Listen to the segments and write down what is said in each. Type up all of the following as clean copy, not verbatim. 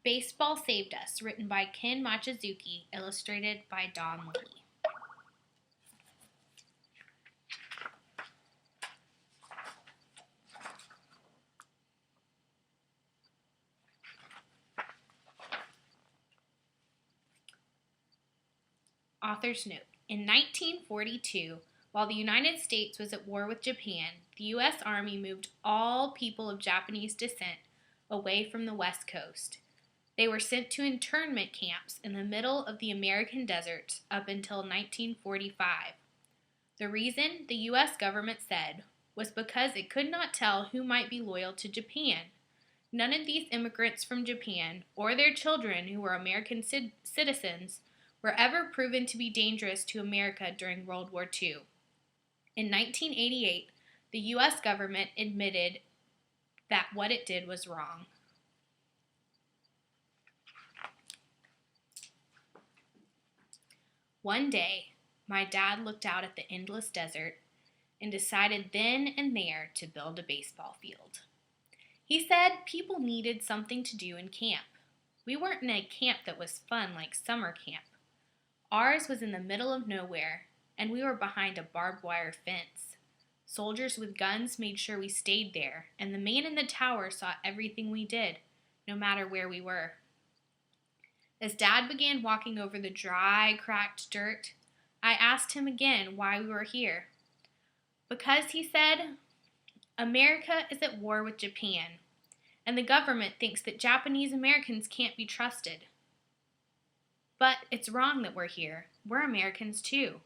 Baseball Saved Us, written by Ken Mochizuki, illustrated by Don Lee. Author's note. In 1942, while the United States was at war with Japan, the U.S. Army moved all people of Japanese descent away from the West Coast. They were sent to internment camps in the middle of the American deserts up until 1945. The reason, the U.S. government said, was because it could not tell who might be loyal to Japan. None of these immigrants from Japan, or their children who were American citizens, were ever proven to be dangerous to America during World War II. In 1988, the U.S. government admitted that what it did was wrong. One day, my dad looked out at the endless desert and decided then and there to build a baseball field. He said people needed something to do in camp. We weren't in a camp that was fun like summer camp. Ours was in the middle of nowhere, and we were behind a barbed wire fence. Soldiers with guns made sure we stayed there, and the man in the tower saw everything we did, no matter where we were. As Dad began walking over the dry, cracked dirt, I asked him again why we were here. Because, he said, America is at war with Japan, and the government thinks that Japanese Americans can't be trusted. But it's wrong that we're here. We're Americans too.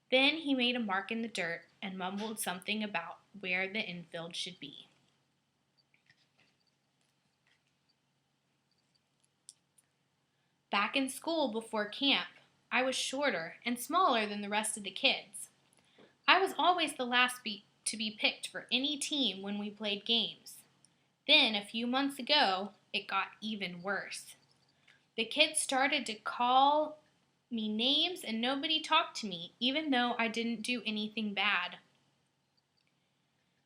Then he made a mark in the dirt and mumbled something about where the infield should be. Back in school before camp, I was shorter and smaller than the rest of the kids. I was always the last to be picked for any team when we played games. Then, a few months ago, it got even worse. The kids started to call me names and nobody talked to me, even though I didn't do anything bad.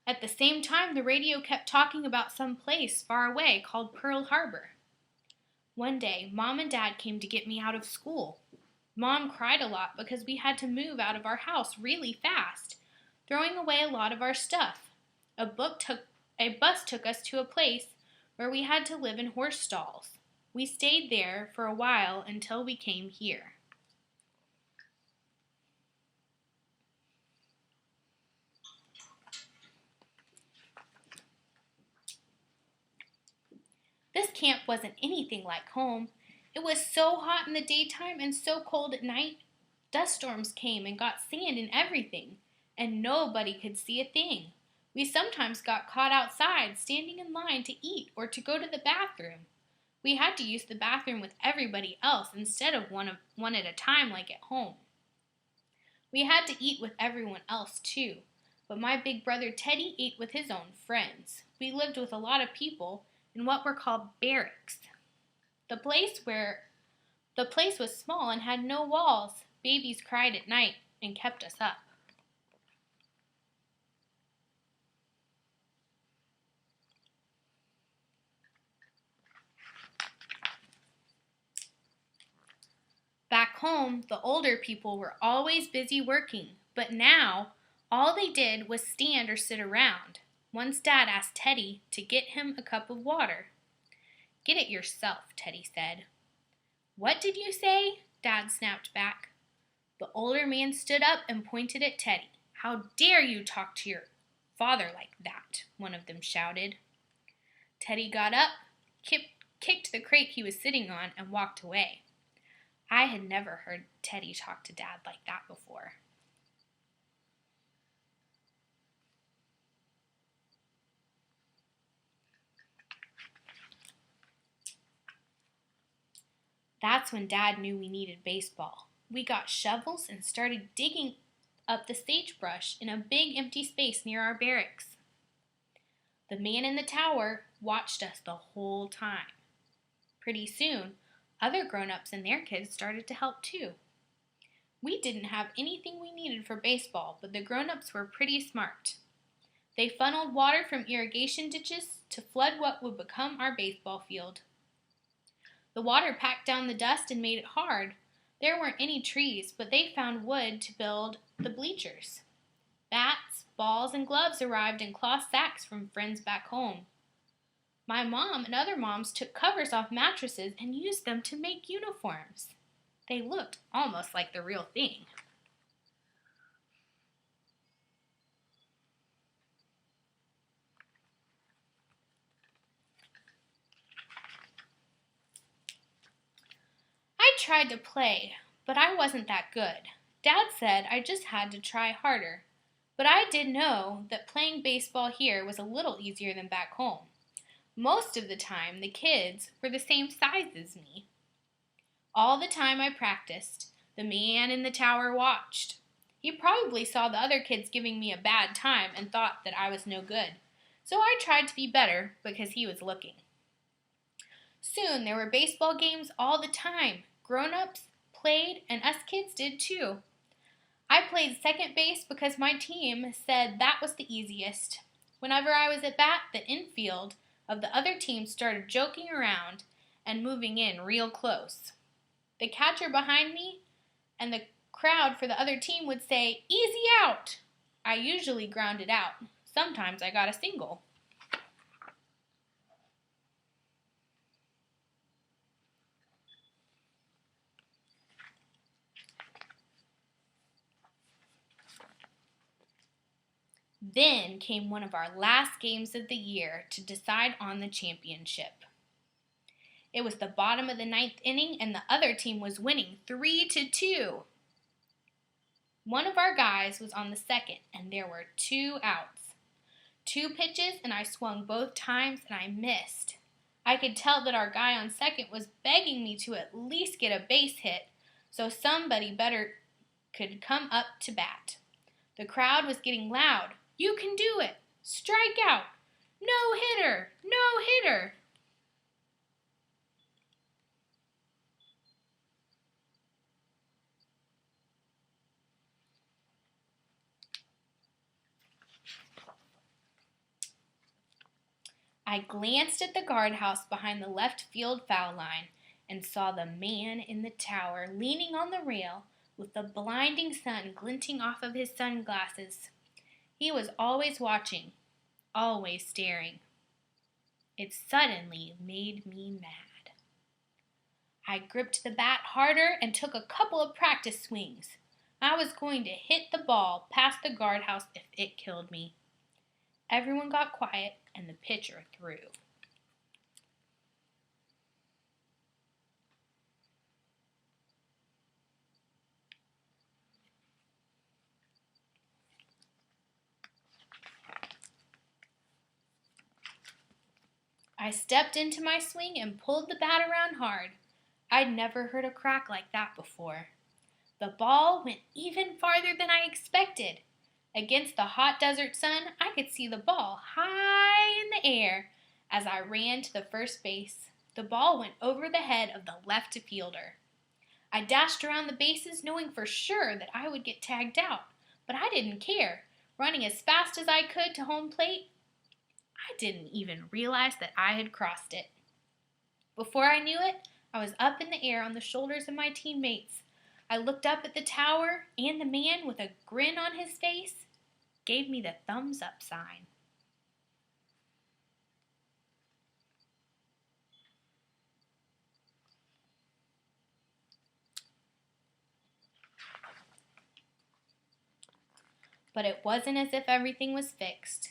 At the same time, the radio kept talking about some place far away called Pearl Harbor. One day, Mom and Dad came to get me out of school. Mom cried a lot because we had to move out of our house really fast, throwing away a lot of our stuff. A bus took us to a place where we had to live in horse stalls. We stayed there for a while until we came here. This camp wasn't anything like home. It was so hot in the daytime and so cold at night. Dust storms came and got sand in everything, and nobody could see a thing. We sometimes got caught outside, standing in line to eat or to go to the bathroom. We had to use the bathroom with everybody else instead of one at a time like at home. We had to eat with everyone else too, but my big brother Teddy ate with his own friends. We lived with a lot of people in what were called barracks. The place was small and had no walls. Babies cried at night and kept us up. Back home, the older people were always busy working, but now all they did was stand or sit around. Once Dad asked Teddy to get him a cup of water. "Get it yourself," Teddy said. "What did you say?" Dad snapped back. The older man stood up and pointed at Teddy. "How dare you talk to your father like that?" one of them shouted. Teddy got up, kicked the crate he was sitting on, and walked away. I had never heard Teddy talk to Dad like that before. That's when Dad knew we needed baseball. We got shovels and started digging up the sagebrush in a big empty space near our barracks. The man in the tower watched us the whole time. Pretty soon, other grown-ups and their kids started to help too. We didn't have anything we needed for baseball, but the grown-ups were pretty smart. They funneled water from irrigation ditches to flood what would become our baseball field. The water packed down the dust and made it hard. There weren't any trees, but they found wood to build the bleachers. Bats, balls, and gloves arrived in cloth sacks from friends back home. My mom and other moms took covers off mattresses and used them to make uniforms. They looked almost like the real thing. I tried to play, but I wasn't that good. Dad said I just had to try harder. But I did know that playing baseball here was a little easier than back home. Most of the time, the kids were the same size as me. All the time I practiced, the man in the tower watched. He probably saw the other kids giving me a bad time and thought that I was no good. So I tried to be better because he was looking. Soon there were baseball games all the time. Grown-ups played and us kids did too. I played second base because my team said that was the easiest. Whenever I was at bat, the infield of the other team started joking around and moving in real close. The catcher behind me and the crowd for the other team would say, "Easy out!" I usually grounded out. Sometimes I got a single. Then came one of our last games of the year to decide on the championship. It was the bottom of the ninth inning and the other team was winning 3-2. One of our guys was on the second and there were 2 outs. 2 pitches and I swung both times and I missed. I could tell that our guy on second was begging me to at least get a base hit so somebody better could come up to bat. The crowd was getting loud. "You can do it! Strike out! No hitter! No hitter!" I glanced at the guardhouse behind the left field foul line and saw the man in the tower leaning on the rail with the blinding sun glinting off of his sunglasses. He was always watching, always staring. It suddenly made me mad. I gripped the bat harder and took a couple of practice swings. I was going to hit the ball past the guardhouse if it killed me. Everyone got quiet and the pitcher threw. I stepped into my swing and pulled the bat around hard. I'd never heard a crack like that before. The ball went even farther than I expected. Against the hot desert sun, I could see the ball high in the air as I ran to the first base. The ball went over the head of the left fielder. I dashed around the bases knowing for sure that I would get tagged out, but I didn't care. Running as fast as I could to home plate, I didn't even realize that I had crossed it. Before I knew it, I was up in the air on the shoulders of my teammates. I looked up at the tower, and the man with a grin on his face gave me the thumbs up sign. But it wasn't as if everything was fixed.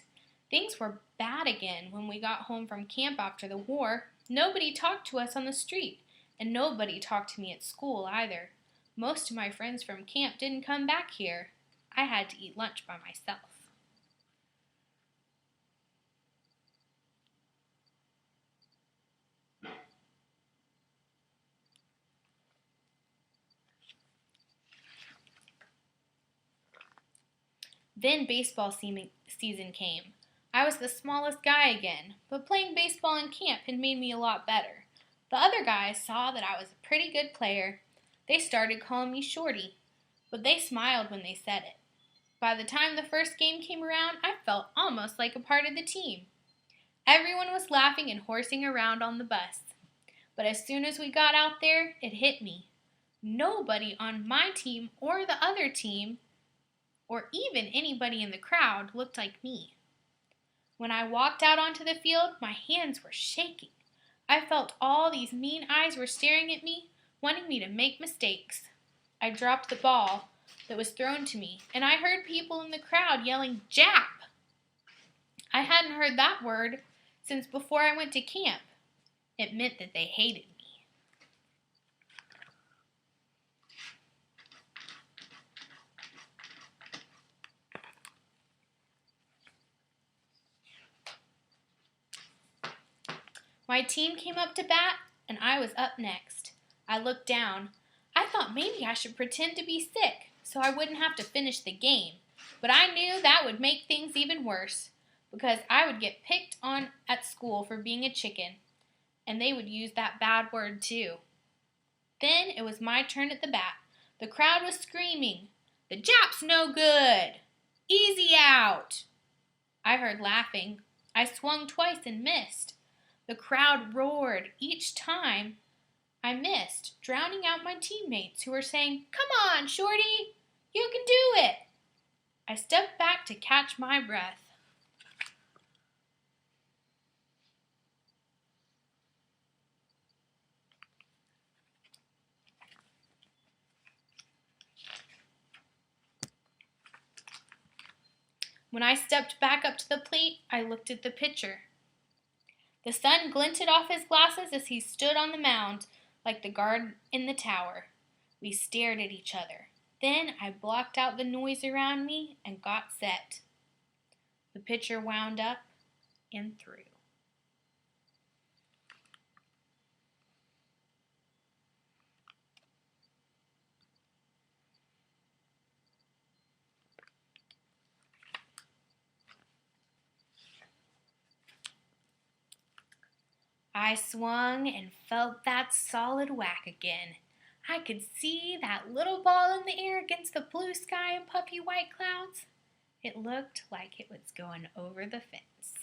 Things were bad again when we got home from camp after the war. Nobody talked to us on the street, and nobody talked to me at school either. Most of my friends from camp didn't come back here. I had to eat lunch by myself. Then baseball season came. I was the smallest guy again, but playing baseball in camp had made me a lot better. The other guys saw that I was a pretty good player. They started calling me Shorty, but they smiled when they said it. By the time the first game came around, I felt almost like a part of the team. Everyone was laughing and horsing around on the bus. But as soon as we got out there, it hit me. Nobody on my team or the other team, or even anybody in the crowd, looked like me. When I walked out onto the field, my hands were shaking. I felt all these mean eyes were staring at me, wanting me to make mistakes. I dropped the ball that was thrown to me, and I heard people in the crowd yelling, "Jap!" I hadn't heard that word since before I went to camp. It meant that they hated me. My team came up to bat, and I was up next. I looked down. I thought maybe I should pretend to be sick so I wouldn't have to finish the game, but I knew that would make things even worse because I would get picked on at school for being a chicken, and they would use that bad word too. Then it was my turn at the bat. The crowd was screaming, "The Jap's no good! Easy out!" I heard laughing. I swung twice and missed. The crowd roared each time I missed, drowning out my teammates who were saying, "Come on, Shorty! You can do it!" I stepped back to catch my breath. When I stepped back up to the plate, I looked at the pitcher. The sun glinted off his glasses as he stood on the mound like the guard in the tower. We stared at each other. Then I blocked out the noise around me and got set. The pitcher wound up and threw. I swung and felt that solid whack again. I could see that little ball in the air against the blue sky and puffy white clouds. It looked like it was going over the fence.